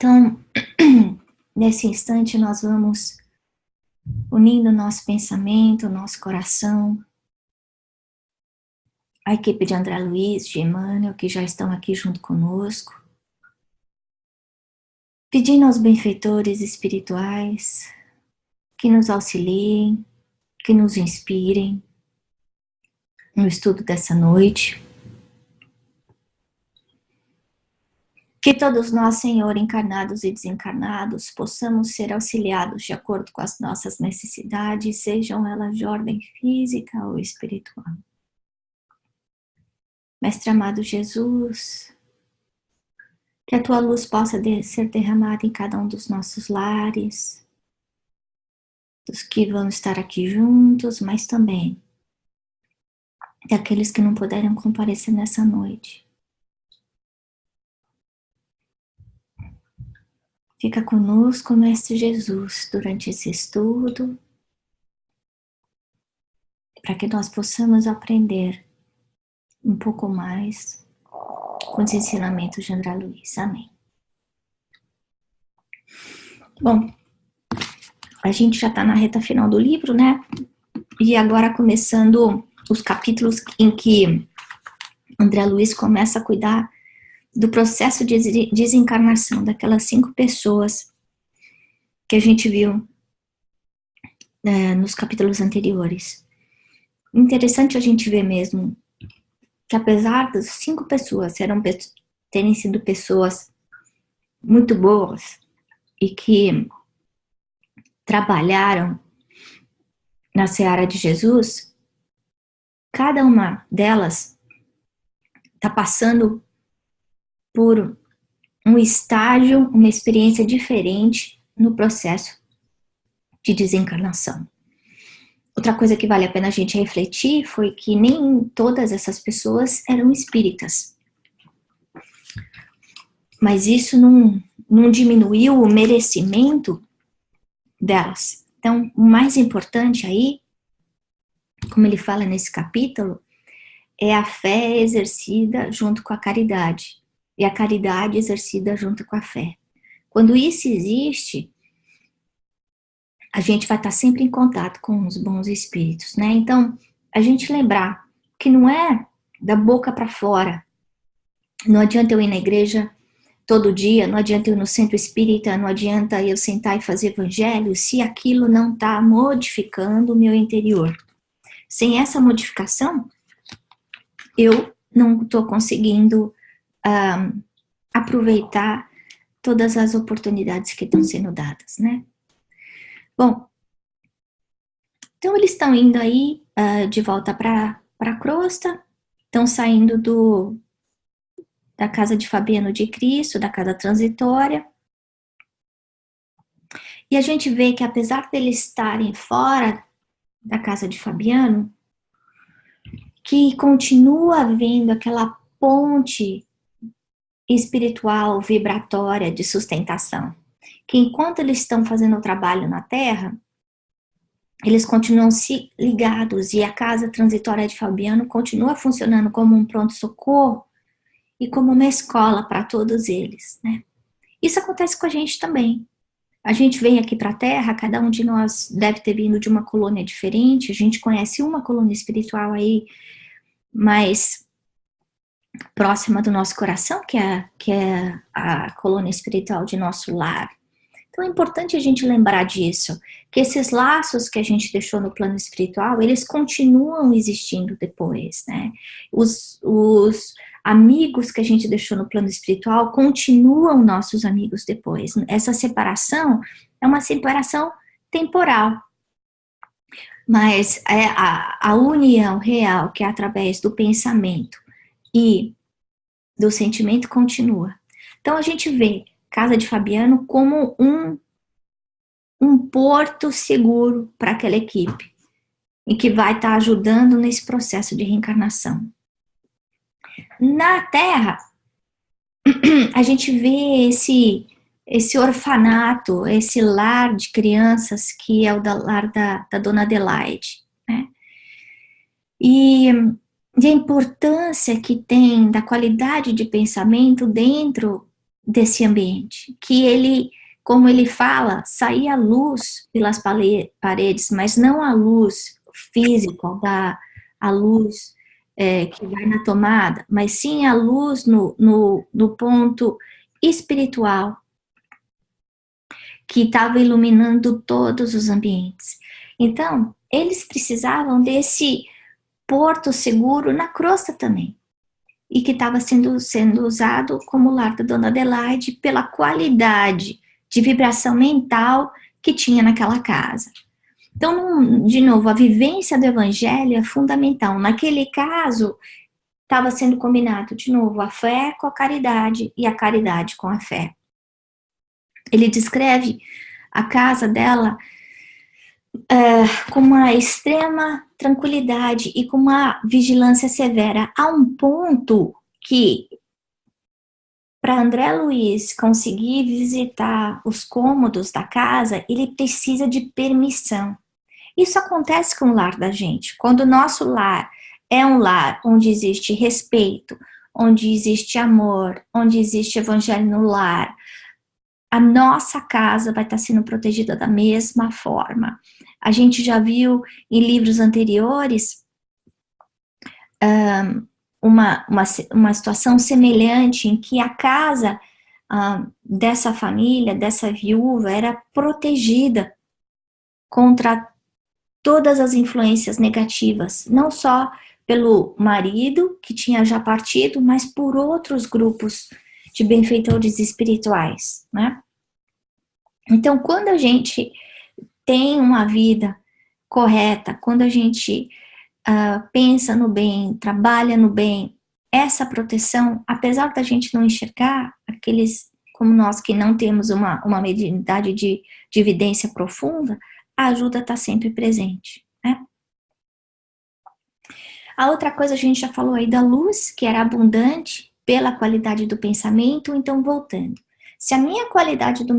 Então, nesse instante nós vamos unindo nosso pensamento, nosso coração, a equipe de André Luiz, de Emmanuel, que já estão aqui junto conosco, pedindo aos benfeitores espirituais que nos auxiliem, que nos inspirem no estudo dessa noite. Que todos nós, Senhor, encarnados e desencarnados, possamos ser auxiliados de acordo com as nossas necessidades, sejam elas de ordem física ou espiritual. Mestre amado Jesus, que a tua luz possa ser derramada em cada um dos nossos lares, dos que vão estar aqui juntos, mas também daqueles que não puderam comparecer nessa noite. Fica conosco, Mestre Jesus, durante esse estudo, para que nós possamos aprender um pouco mais com os ensinamentos de André Luiz. Amém. Bom, a gente já está na reta final do livro, né? E agora começando os capítulos em que André Luiz começa a cuidar do processo de desencarnação daquelas 5 pessoas que a gente viu nos capítulos anteriores. Interessante a gente ver mesmo que apesar das 5 pessoas terem sido pessoas muito boas e que trabalharam na seara de Jesus, cada uma delas está passando por um estágio, uma experiência diferente no processo de desencarnação. Outra coisa que vale a pena a gente refletir foi que nem todas essas pessoas eram espíritas. Mas isso não diminuiu o merecimento delas. Então, o mais importante aí, como ele fala nesse capítulo, é a fé exercida junto com a caridade. E a caridade exercida junto com a fé. Quando isso existe, a gente vai estar sempre em contato com os bons espíritos, né? Então, a gente lembrar que não é da boca para fora. Não adianta eu ir na igreja todo dia, não adianta eu ir no centro espírita, não adianta eu sentar e fazer evangelho, se aquilo não está modificando o meu interior. Sem essa modificação, eu não estou conseguindo aproveitar todas as oportunidades que estão sendo dadas, né? Bom, então eles estão indo aí de volta para a crosta, estão saindo da casa de Fabiano de Cristo, da casa transitória, e a gente vê que apesar deles estarem fora da casa de Fabiano, que continua havendo aquela ponte espiritual, vibratória de sustentação, que enquanto eles estão fazendo o trabalho na Terra, eles continuam se ligados e a casa transitória de Fabiano continua funcionando como um pronto-socorro e como uma escola para todos eles, né? Isso acontece com a gente também. A gente vem aqui para a Terra, cada um de nós deve ter vindo de uma colônia diferente, a gente conhece uma colônia espiritual aí mais próxima do nosso coração, que é a colônia espiritual de nosso lar. Então é importante a gente lembrar disso, que esses laços que a gente deixou no plano espiritual, eles continuam existindo depois, né? Os amigos que a gente deixou no plano espiritual continuam nossos amigos depois. Essa separação é uma separação temporal, mas a união real, que é através do pensamento e do sentimento, continua. Então a gente vê Casa de Fabiano como um porto seguro para aquela equipe e que vai estar ajudando nesse processo de reencarnação. Na Terra, a gente vê esse orfanato, esse lar de crianças que é o lar da Dona Adelaide, né? E a importância que tem da qualidade de pensamento dentro desse ambiente, que ele, como ele fala, saía luz pelas paredes, mas não a luz física, a luz que vai na tomada, mas sim a luz no ponto espiritual, que estava iluminando todos os ambientes. Então, eles precisavam desse porto seguro na crosta também, e que estava sendo usado como lar da Dona Adelaide pela qualidade de vibração mental que tinha naquela casa. Então, de novo, a vivência do evangelho é fundamental. Naquele caso, estava sendo combinado, de novo, a fé com a caridade e a caridade com a fé. Ele descreve a casa dela com uma extrema tranquilidade e com uma vigilância severa, a um ponto que, para André Luiz conseguir visitar os cômodos da casa, ele precisa de permissão. Isso acontece com o lar da gente. Quando o nosso lar é um lar onde existe respeito, onde existe amor, onde existe evangelho no lar, a nossa casa vai estar sendo protegida da mesma forma. A gente já viu em livros anteriores uma situação semelhante em que a casa dessa família, dessa viúva, era protegida contra todas as influências negativas, não só pelo marido, que tinha já partido, mas por outros grupos de benfeitores espirituais, né? Então, quando a gente tem uma vida correta, quando a gente pensa no bem, trabalha no bem, essa proteção, apesar da gente não enxergar, aqueles como nós que não temos uma mediunidade de evidência profunda, a ajuda está sempre presente, né? A outra coisa, a gente já falou aí da luz, que era abundante pela qualidade do pensamento. Então, voltando, se a minha qualidade do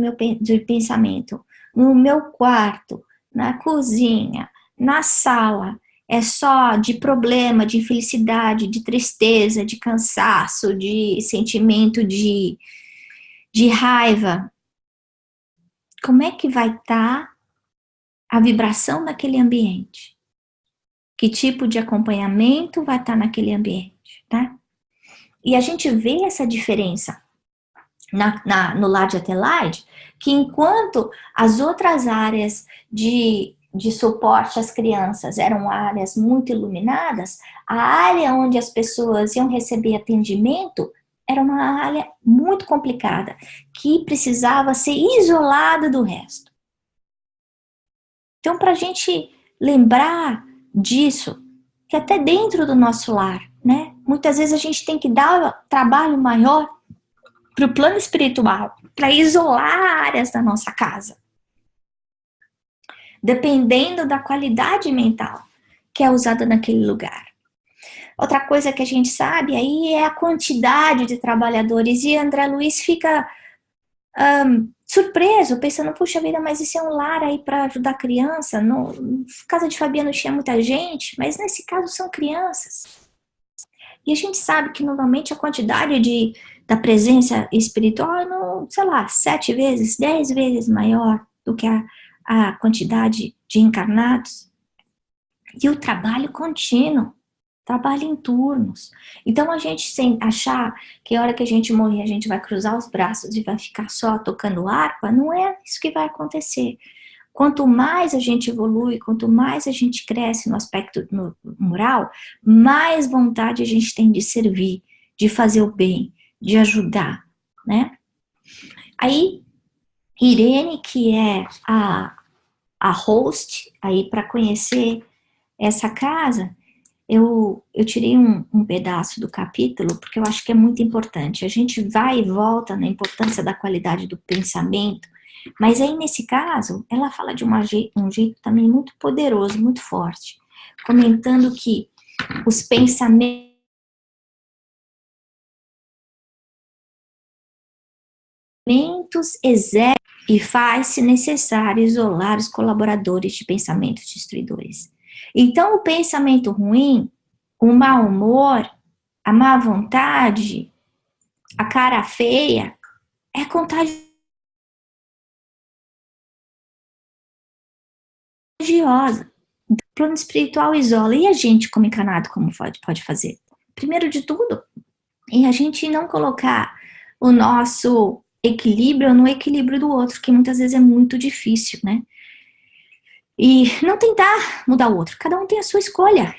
pensamento no meu quarto, na cozinha, na sala, é só de problema, de infelicidade, de tristeza, de cansaço, de sentimento de raiva, como é que vai estar a vibração daquele ambiente? Que tipo de acompanhamento vai estar naquele ambiente, tá? E a gente vê essa diferença no lar de Adelaide, que enquanto as outras áreas de suporte às crianças eram áreas muito iluminadas, a área onde as pessoas iam receber atendimento era uma área muito complicada, que precisava ser isolada do resto. Então, para a gente lembrar disso, que até dentro do nosso lar, né? Muitas vezes a gente tem que dar trabalho maior para o plano espiritual, para isolar áreas da nossa casa, dependendo da qualidade mental que é usada naquele lugar. Outra coisa que a gente sabe aí é a quantidade de trabalhadores, e André Luiz fica surpreso, pensando, puxa vida, mas isso é um lar aí para ajudar a criança, no casa de Fabiano tinha muita gente, mas nesse caso são crianças. E a gente sabe que normalmente a quantidade da presença espiritual é, sei lá, 7 vezes, 10 vezes maior do que a quantidade de encarnados. E o trabalho contínuo, trabalho em turnos. Então, a gente, sem achar que a hora que a gente morrer, a gente vai cruzar os braços e vai ficar só tocando harpa, não é isso que vai acontecer. Quanto mais a gente evolui, quanto mais a gente cresce no aspecto moral, mais vontade a gente tem de servir, de fazer o bem, de ajudar, né? Aí, Irene, que é a host aí para conhecer essa casa, eu tirei um pedaço do capítulo, porque eu acho que é muito importante. A gente vai e volta na importância da qualidade do pensamento, mas aí, nesse caso, ela fala de um jeito também muito poderoso, muito forte, comentando que os pensamentos exercem e faz-se necessário isolar os colaboradores de pensamentos destruidores. Então, o pensamento ruim, o mau humor, a má vontade, a cara feia, é contagiosa. O plano espiritual isola. E a gente, como encarnado, como pode fazer? Primeiro de tudo, é a gente não colocar o nosso equilíbrio no equilíbrio do outro, que muitas vezes é muito difícil, né? E não tentar mudar o outro. Cada um tem a sua escolha,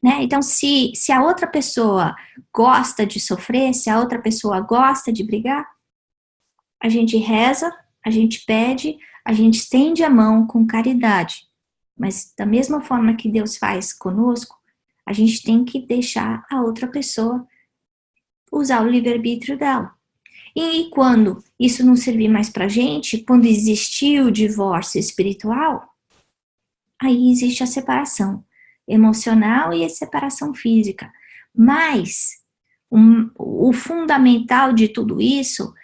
né? Então, se a outra pessoa gosta de sofrer, se a outra pessoa gosta de brigar, a gente reza, a gente pede, a gente estende a mão com caridade. Mas da mesma forma que Deus faz conosco, a gente tem que deixar a outra pessoa usar o livre-arbítrio dela. E quando isso não servir mais pra gente, quando existir o divórcio espiritual, aí existe a separação emocional e a separação física. Mas o fundamental de tudo isso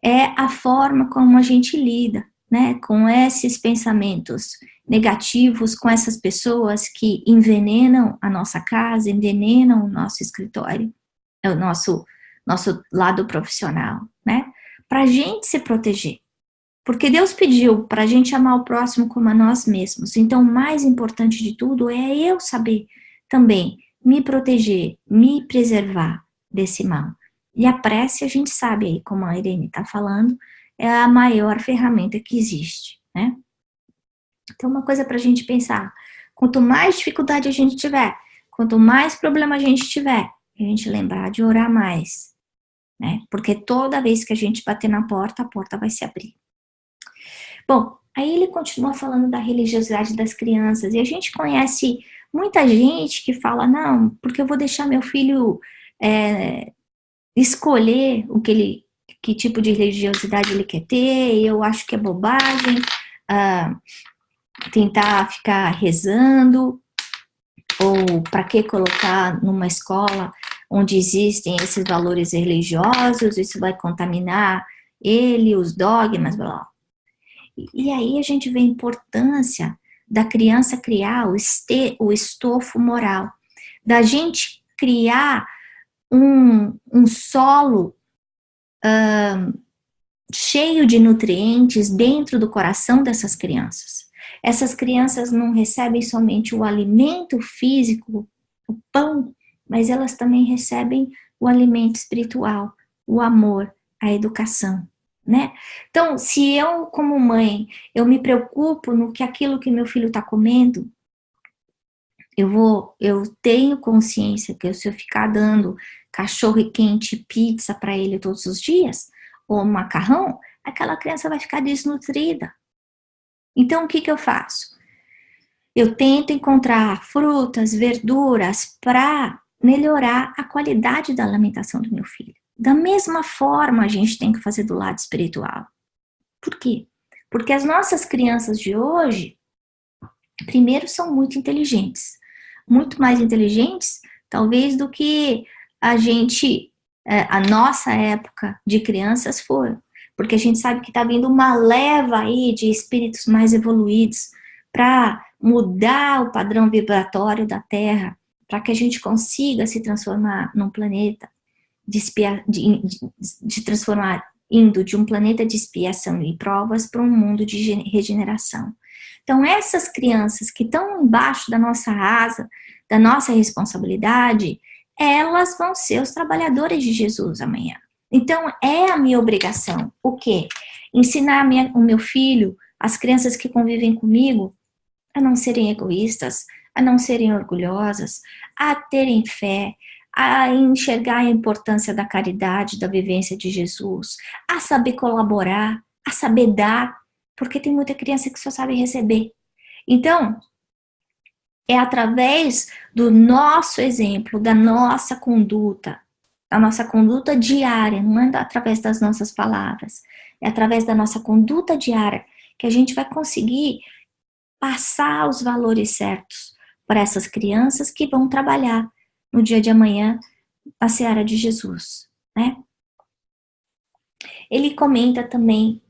é a forma como a gente lida, né, com esses pensamentos negativos, com essas pessoas que envenenam a nossa casa, envenenam o nosso escritório, o nosso lado profissional, né, para a gente se proteger. Porque Deus pediu para a gente amar o próximo como a nós mesmos. Então, o mais importante de tudo é eu saber também me proteger, me preservar desse mal. E a prece, a gente sabe aí, como a Irene está falando, é a maior ferramenta que existe, né? Então, uma coisa para a gente pensar, quanto mais dificuldade a gente tiver, quanto mais problema a gente tiver, a gente lembrar de orar mais, né? Porque toda vez que a gente bater na porta, a porta vai se abrir. Bom, aí ele continua falando da religiosidade das crianças, e a gente conhece muita gente que fala, não, porque eu vou deixar meu filho escolher que tipo de religiosidade ele quer ter, eu acho que é bobagem, tentar ficar rezando, ou para que colocar numa escola onde existem esses valores religiosos, isso vai contaminar ele, os dogmas, blá, blá. E aí a gente vê a importância da criança criar o estofo moral, da gente criar um solo cheio de nutrientes dentro do coração dessas crianças. Essas crianças não recebem somente o alimento físico, o pão, mas elas também recebem o alimento espiritual, o amor, a educação, né? Então, se eu, como mãe, eu me preocupo no que aquilo que meu filho está comendo, eu tenho consciência que se eu ficar dando cachorro quente, pizza para ele todos os dias, ou macarrão, aquela criança vai ficar desnutrida. Então, o que eu faço? Eu tento encontrar frutas, verduras para melhorar a qualidade da alimentação do meu filho. Da mesma forma, a gente tem que fazer do lado espiritual. Por quê? Porque as nossas crianças de hoje, primeiro, são muito inteligentes. Muito mais inteligentes, talvez, do que a nossa época de crianças foram. Porque a gente sabe que está vindo uma leva aí de espíritos mais evoluídos para mudar o padrão vibratório da Terra, para que a gente consiga se transformar num planeta de transformar, indo de um planeta de expiação e provas para um mundo de regeneração. Então, essas crianças que estão embaixo da nossa asa, da nossa responsabilidade, elas vão ser os trabalhadores de Jesus amanhã. Então, é a minha obrigação, o quê? Ensinar o meu filho, as crianças que convivem comigo, a não serem egoístas, a não serem orgulhosas, a terem fé, a enxergar a importância da caridade, da vivência de Jesus, a saber colaborar, a saber dar, porque tem muita criança que só sabe receber. Então, é através do nosso exemplo, da nossa conduta diária, não é através das nossas palavras, é através da nossa conduta diária que a gente vai conseguir passar os valores certos para essas crianças que vão trabalhar no dia de amanhã na seara de Jesus, né? Ele comenta também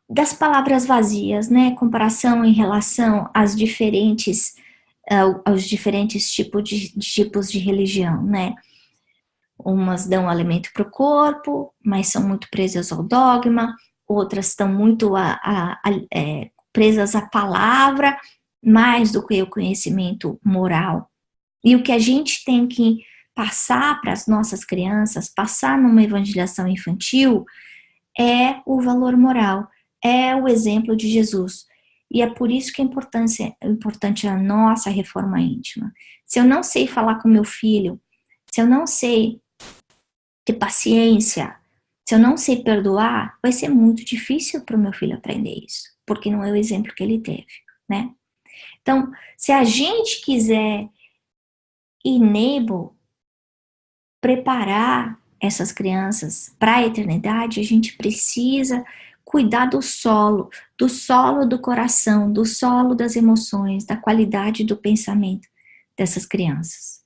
das palavras vazias, né? Comparação em relação aos diferentes tipos de religião, né? Umas dão alimento para o corpo, mas são muito presas ao dogma, outras estão muito presas à palavra, mais do que o conhecimento moral. E o que a gente tem que passar para as nossas crianças, passar numa evangelização infantil, é o valor moral, é o exemplo de Jesus. E é por isso que é importante a nossa reforma íntima. Se eu não sei falar com meu filho, se eu não sei ter paciência, se eu não sei perdoar, vai ser muito difícil para o meu filho aprender isso, porque não é o exemplo que ele teve, né? Então, se a gente quiser enable, preparar essas crianças para a eternidade, a gente precisa cuidar do solo do coração, do solo das emoções, da qualidade do pensamento dessas crianças.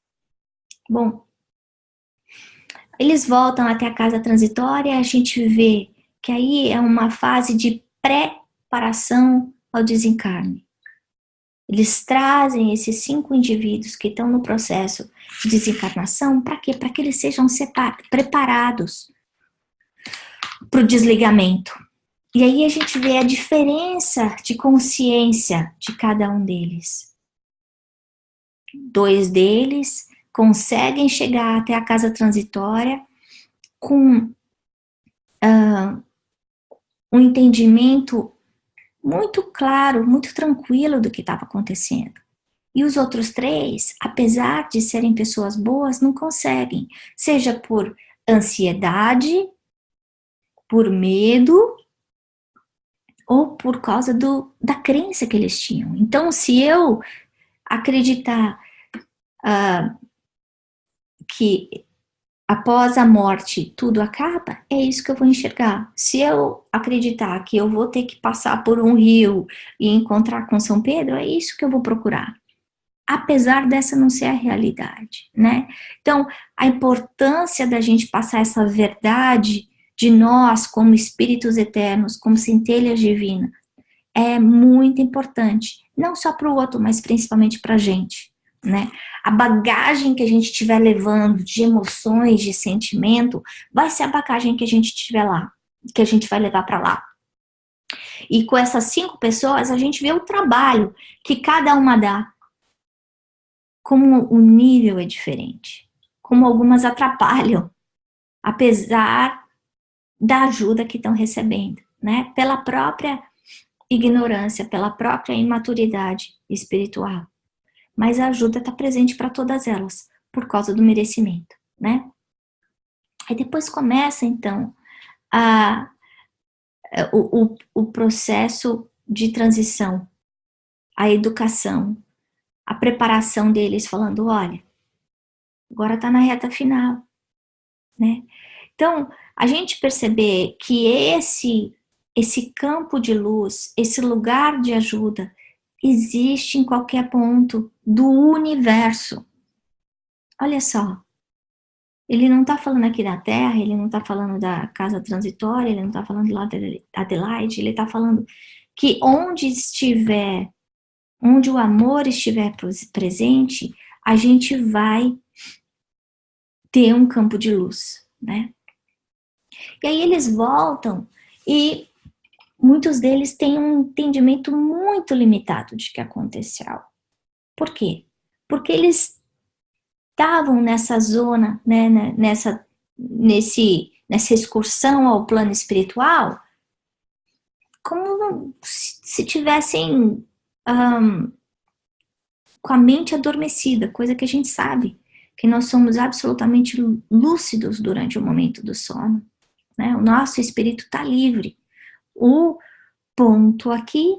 Bom, eles voltam até a casa transitória, a gente vê que aí é uma fase de preparação ao desencarne. Eles trazem esses 5 indivíduos que estão no processo de desencarnação, para quê? Para que eles sejam preparados para o desligamento. E aí a gente vê a diferença de consciência de cada um deles. 2 deles conseguem chegar até a casa transitória com um entendimento muito claro, muito tranquilo do que estava acontecendo. E os outros 3, apesar de serem pessoas boas, não conseguem, seja por ansiedade, por medo, ou por causa da crença que eles tinham. Então, se eu acreditar que após a morte tudo acaba, é isso que eu vou enxergar. Se eu acreditar que eu vou ter que passar por um rio e encontrar com São Pedro, é isso que eu vou procurar. Apesar dessa não ser a realidade, né? Então, a importância da gente passar essa verdade de nós como espíritos eternos, como centelhas divinas, é muito importante. Não só para o outro, mas principalmente para a gente, né? A bagagem que a gente estiver levando de emoções, de sentimento, vai ser a bagagem que a gente tiver lá, que a gente vai levar para lá. E com essas 5 pessoas, a gente vê o trabalho que cada uma dá. Como o nível é diferente. Como algumas atrapalham, apesar da ajuda que estão recebendo, né? Pela própria ignorância, pela própria imaturidade espiritual. Mas a ajuda está presente para todas elas, por causa do merecimento, né? Aí depois começa, então, o processo de transição, a educação, a preparação deles, falando, olha, agora está na reta final, né? Então, a gente perceber que esse campo de luz, esse lugar de ajuda, existe em qualquer ponto do universo. Olha só, ele não está falando aqui da Terra, ele não está falando da casa transitória, ele não está falando lá de Adelaide, ele está falando que onde o amor estiver presente, a gente vai ter um campo de luz, né? E aí eles voltam e muitos deles têm um entendimento muito limitado de que aconteceu. Por quê? Porque eles estavam nessa zona, né, nessa excursão ao plano espiritual, como se tivessem com a mente adormecida, coisa que a gente sabe, que nós somos absolutamente lúcidos durante o momento do sono, né? O nosso espírito está livre. O ponto aqui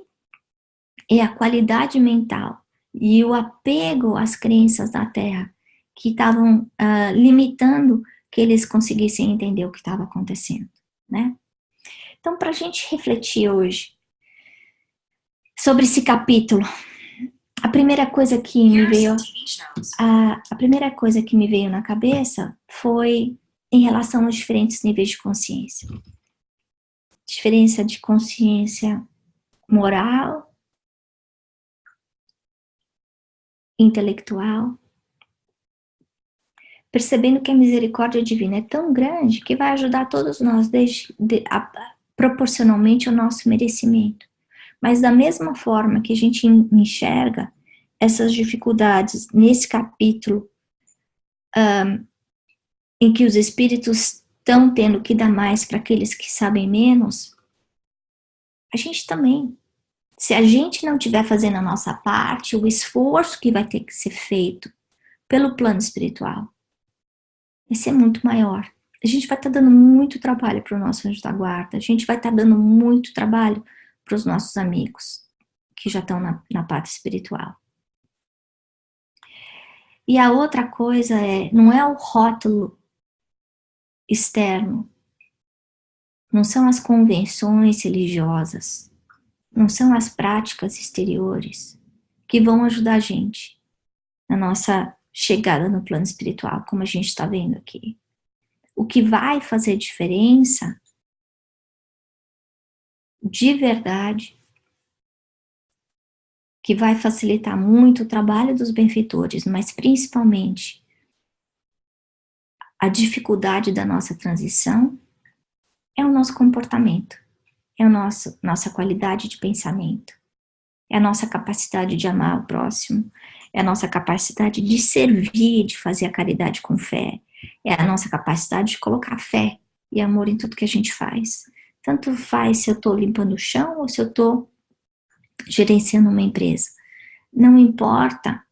é a qualidade mental e o apego às crenças da Terra que estavam limitando que eles conseguissem entender o que estava acontecendo, né? Então, para a gente refletir hoje sobre esse capítulo, a primeira coisa que me veio na cabeça foi em relação aos diferentes níveis de consciência. Diferença de consciência moral, intelectual, percebendo que a misericórdia divina é tão grande que vai ajudar todos nós proporcionalmente ao nosso merecimento. Mas da mesma forma que a gente enxerga essas dificuldades nesse capítulo, em que os espíritos estão tendo que dar mais para aqueles que sabem menos, a gente também. Se a gente não estiver fazendo a nossa parte, o esforço que vai ter que ser feito pelo plano espiritual vai ser muito maior. A gente vai estar dando muito trabalho para o nosso anjo da guarda, a gente vai estar dando muito trabalho para os nossos amigos que já estão na parte espiritual. E a outra coisa não é o rótulo externo, não são as convenções religiosas, não são as práticas exteriores que vão ajudar a gente na nossa chegada no plano espiritual, como a gente está vendo aqui. O que vai fazer diferença, de verdade, que vai facilitar muito o trabalho dos benfeitores, mas principalmente a dificuldade da nossa transição, é o nosso comportamento, é a nossa qualidade de pensamento, é a nossa capacidade de amar o próximo, é a nossa capacidade de servir, de fazer a caridade com fé, é a nossa capacidade de colocar fé e amor em tudo que a gente faz. Tanto faz se eu estou limpando o chão ou se eu estou gerenciando uma empresa. Não importa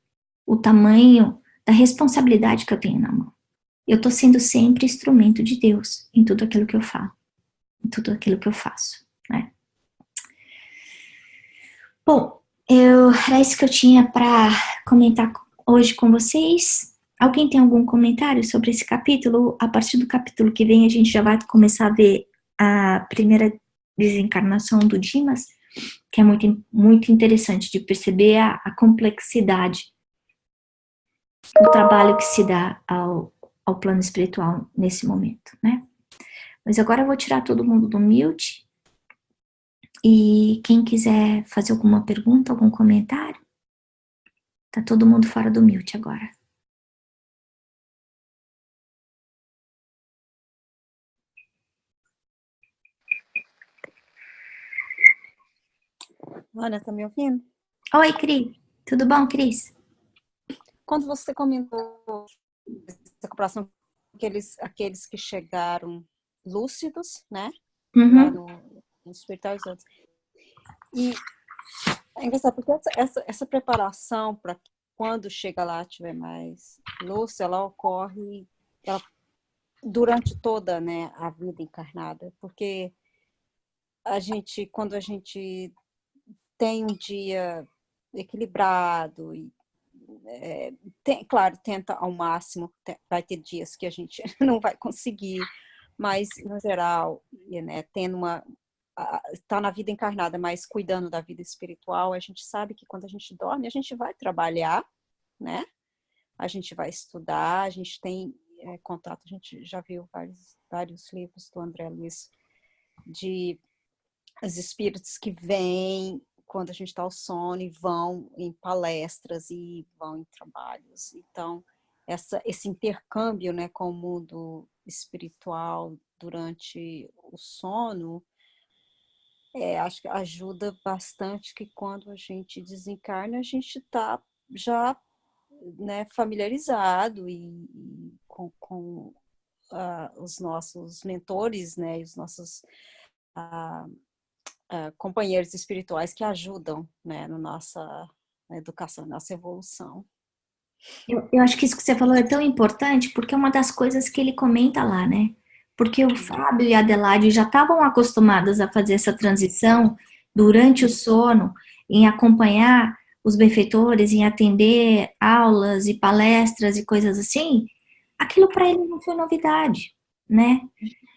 o tamanho da responsabilidade que eu tenho na mão. Eu estou sendo sempre instrumento de Deus em tudo aquilo que eu falo, em tudo aquilo que eu faço, né? Bom, era isso que eu tinha para comentar hoje com vocês. Alguém tem algum comentário sobre esse capítulo? A partir do capítulo que vem a gente já vai começar a ver a primeira desencarnação do Dimas, que é muito, muito interessante de perceber a complexidade do trabalho que se dá ao plano espiritual nesse momento, né? Mas agora eu vou tirar todo mundo do mute. E quem quiser fazer alguma pergunta, algum comentário, tá todo mundo fora do mute agora. Ana, tá me ouvindo? Oi, Cris. Tudo bom, Cris? Quando você comentou essa comparação com aqueles que chegaram lúcidos, né? Lá no espiritual e outros. E é engraçado, porque essa preparação para quando chega lá tiver mais lúcido, ela ocorre durante toda, né, a vida encarnada. Porque quando a gente tem um dia equilibrado e claro, tenta ao máximo, vai ter dias que a gente não vai conseguir, mas no geral, né, está na vida encarnada, mas cuidando da vida espiritual, a gente sabe que quando a gente dorme, a gente vai trabalhar, né? A gente vai estudar, a gente tem contato, a gente já viu vários livros do André Luiz de os espíritos que vêm quando a gente está ao sono e vão em palestras e vão em trabalhos. Então, esse intercâmbio, né, com o mundo espiritual durante o sono, acho que ajuda bastante, que quando a gente desencarna, a gente está já, né, familiarizado e com os nossos mentores, né, e os nossos companheiros espirituais que ajudam, né, na nossa educação, na nossa evolução. Eu acho que isso que você falou é tão importante, porque é uma das coisas que ele comenta lá, né? Porque o Fábio e a Adelaide já estavam acostumados a fazer essa transição durante o sono, em acompanhar os benfeitores, em atender aulas e palestras e coisas assim. Aquilo para ele não foi novidade, né?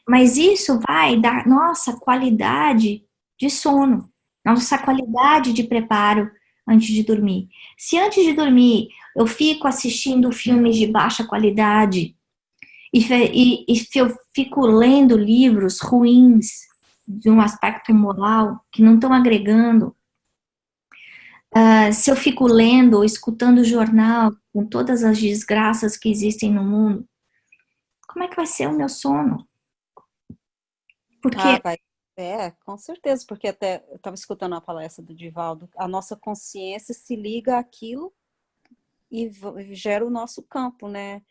Mas isso vai dar nossa qualidade de sono, nossa qualidade de preparo antes de dormir. Se antes de dormir eu fico assistindo filmes de baixa qualidade e se eu fico lendo livros ruins de um aspecto moral que não estão agregando, se eu fico lendo ou escutando jornal com todas as desgraças que existem no mundo, como é que vai ser o meu sono? Porque Ah, vai. É, com certeza, porque até eu estava escutando a palestra do Divaldo, a nossa consciência se liga àquilo e gera o nosso campo, né?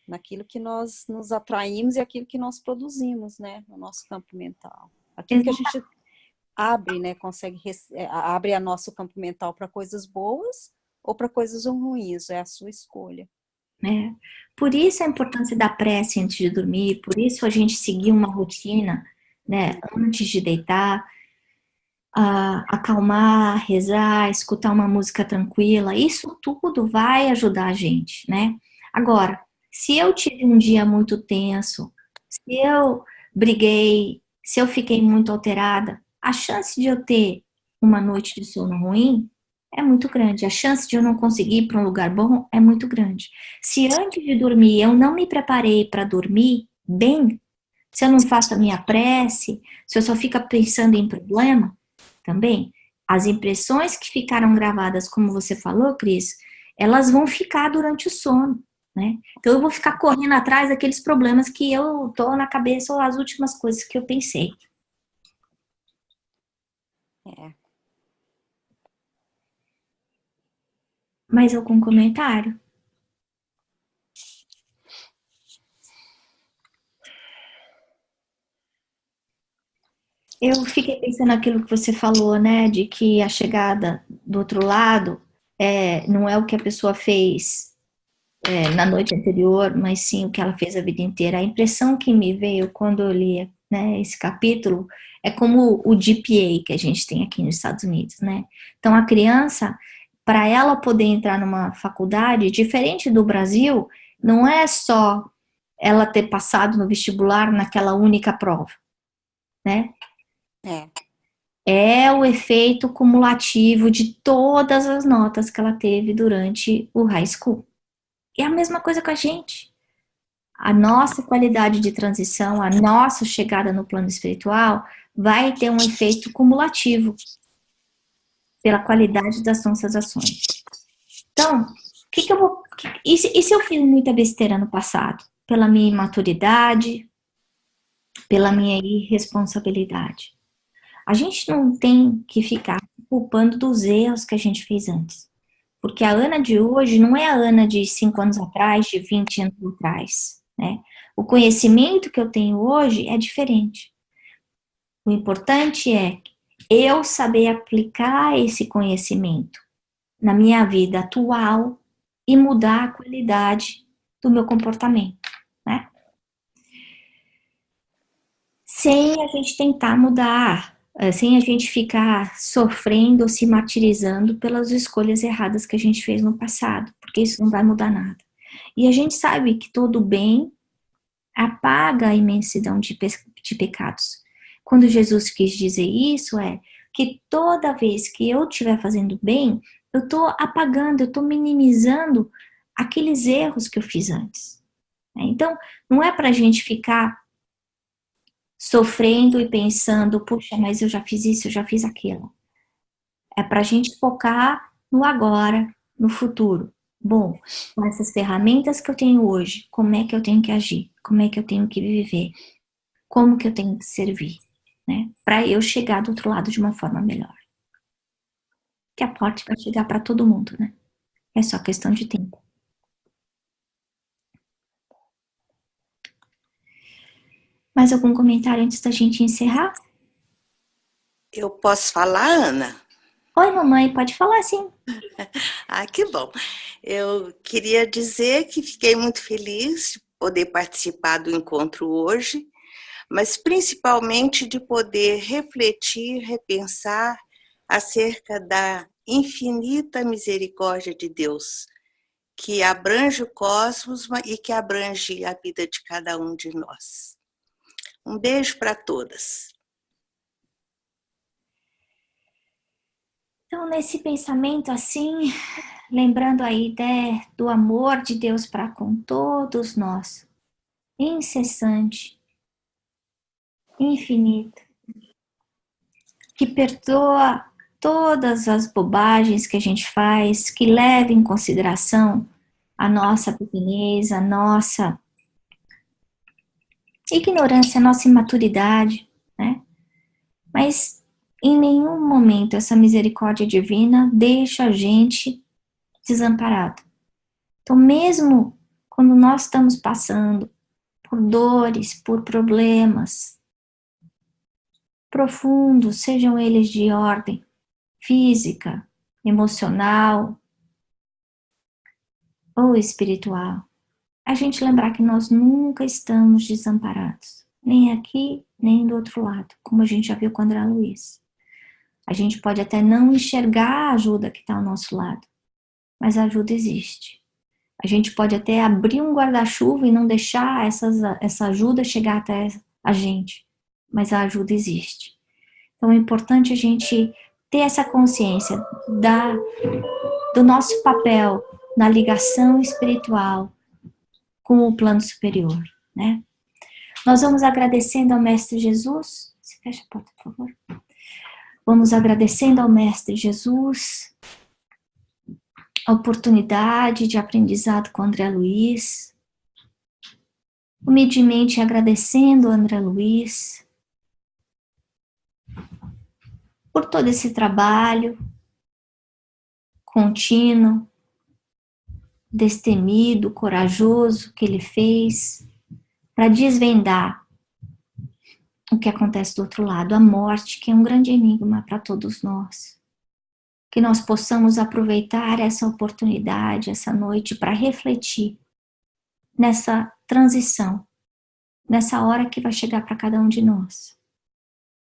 Naquilo que nós nos atraímos e aquilo que nós produzimos, né? No nosso campo mental. Aquilo que a gente abre, né? Abre a nosso campo mental para coisas boas ou para coisas ruins, é a sua escolha. né? Por isso a importância da prece antes de dormir, por isso a gente seguir uma rotina, né, antes de deitar, acalmar, rezar, escutar uma música tranquila, isso tudo vai ajudar a gente, né? Agora, se eu tive um dia muito tenso, se eu briguei, se eu fiquei muito alterada, a chance de eu ter uma noite de sono ruim é muito grande. A chance de eu não conseguir ir para um lugar bom é muito grande. Se antes de dormir eu não me preparei para dormir bem, se eu não faço a minha prece, se eu só fico pensando em problema, também, as impressões que ficaram gravadas, como você falou, Cris, elas vão ficar durante o sono, né? Então eu vou ficar correndo atrás daqueles problemas que eu tô na cabeça ou as últimas coisas que eu pensei. É. Mais algum comentário? Eu fiquei pensando naquilo que você falou, né, de que a chegada do outro lado não é o que a pessoa fez na noite anterior, mas sim o que ela fez a vida inteira. A impressão que me veio quando eu li, né, esse capítulo é como o GPA que a gente tem aqui nos Estados Unidos, né? Então a criança, para ela poder entrar numa faculdade, diferente do Brasil, não é só ela ter passado no vestibular naquela única prova, né? É. É o efeito cumulativo de todas as notas que ela teve durante o high school. E é a mesma coisa com a gente. A nossa qualidade de transição, a nossa chegada no plano espiritual vai ter um efeito cumulativo pela qualidade das nossas ações. Então, que eu vou. E se eu fiz muita besteira no passado? Pela minha imaturidade, pela minha irresponsabilidade. A gente não tem que ficar culpando dos erros que a gente fez antes. Porque a Ana de hoje não é a Ana de 5 anos atrás, de 20 anos atrás, né? O conhecimento que eu tenho hoje é diferente. O importante é eu saber aplicar esse conhecimento na minha vida atual e mudar a qualidade do meu comportamento, né? Sem a gente tentar mudar, sem a gente ficar sofrendo ou se martirizando pelas escolhas erradas que a gente fez no passado, porque isso não vai mudar nada. E a gente sabe que todo bem apaga a imensidão de pecados. Quando Jesus quis dizer isso, é que toda vez que eu estiver fazendo bem, eu estou apagando, eu estou minimizando aqueles erros que eu fiz antes. Então, não é para a gente ficar sofrendo e pensando, puxa, mas eu já fiz isso, eu já fiz aquilo. É para a gente focar no agora, no futuro. Bom, com essas ferramentas que eu tenho hoje, como é que eu tenho que agir? Como é que eu tenho que viver? Como que eu tenho que servir? Né? Para eu chegar do outro lado de uma forma melhor. Que a porta vai chegar para todo mundo, né? É só questão de tempo. Mais algum comentário antes da gente encerrar? Eu posso falar, Ana? Oi, mamãe, pode falar sim. Ah, que bom. Eu queria dizer que fiquei muito feliz de poder participar do encontro hoje, mas principalmente de poder refletir, repensar acerca da infinita misericórdia de Deus, que abrange o cosmos e que abrange a vida de cada um de nós. Um beijo para todas. Então, nesse pensamento assim, lembrando a ideia do amor de Deus para com todos nós, incessante, infinito, que perdoa todas as bobagens que a gente faz, que leva em consideração a nossa pequenez, a nossa ignorância, a nossa imaturidade, né? Mas em nenhum momento essa misericórdia divina deixa a gente desamparado. Então, mesmo quando nós estamos passando por dores, por problemas profundos, sejam eles de ordem física, emocional ou espiritual, a gente lembrar que nós nunca estamos desamparados, nem aqui, nem do outro lado, como a gente já viu com André Luiz. A gente pode até não enxergar a ajuda que está ao nosso lado, mas a ajuda existe. A gente pode até abrir um guarda-chuva e não deixar essa ajuda chegar até a gente, mas a ajuda existe. Então é importante a gente ter essa consciência do nosso papel na ligação espiritual com o plano superior, né? Nós vamos agradecendo ao Mestre Jesus. Se fecha a porta, por favor. Vamos agradecendo ao Mestre Jesus a oportunidade de aprendizado com André Luiz, humildemente agradecendo ao André Luiz por todo esse trabalho contínuo, destemido, corajoso que ele fez para desvendar o que acontece do outro lado, a morte, que é um grande enigma para todos nós. Que nós possamos aproveitar essa oportunidade, essa noite, para refletir nessa transição, nessa hora que vai chegar para cada um de nós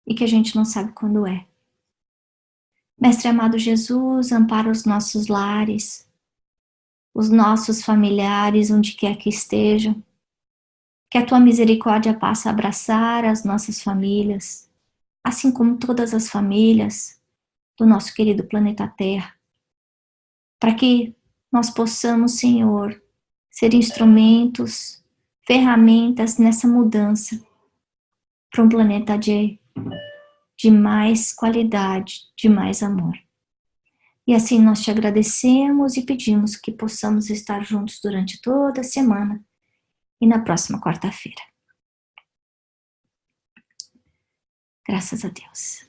e que a gente não sabe quando é. Mestre amado Jesus, ampara os nossos lares, os nossos familiares, onde quer que estejam. Que a tua misericórdia passe a abraçar as nossas famílias, assim como todas as famílias do nosso querido planeta Terra, para que nós possamos, Senhor, ser instrumentos, ferramentas nessa mudança para um planeta de mais qualidade, de mais amor. E assim nós te agradecemos e pedimos que possamos estar juntos durante toda a semana e na próxima quarta-feira. Graças a Deus.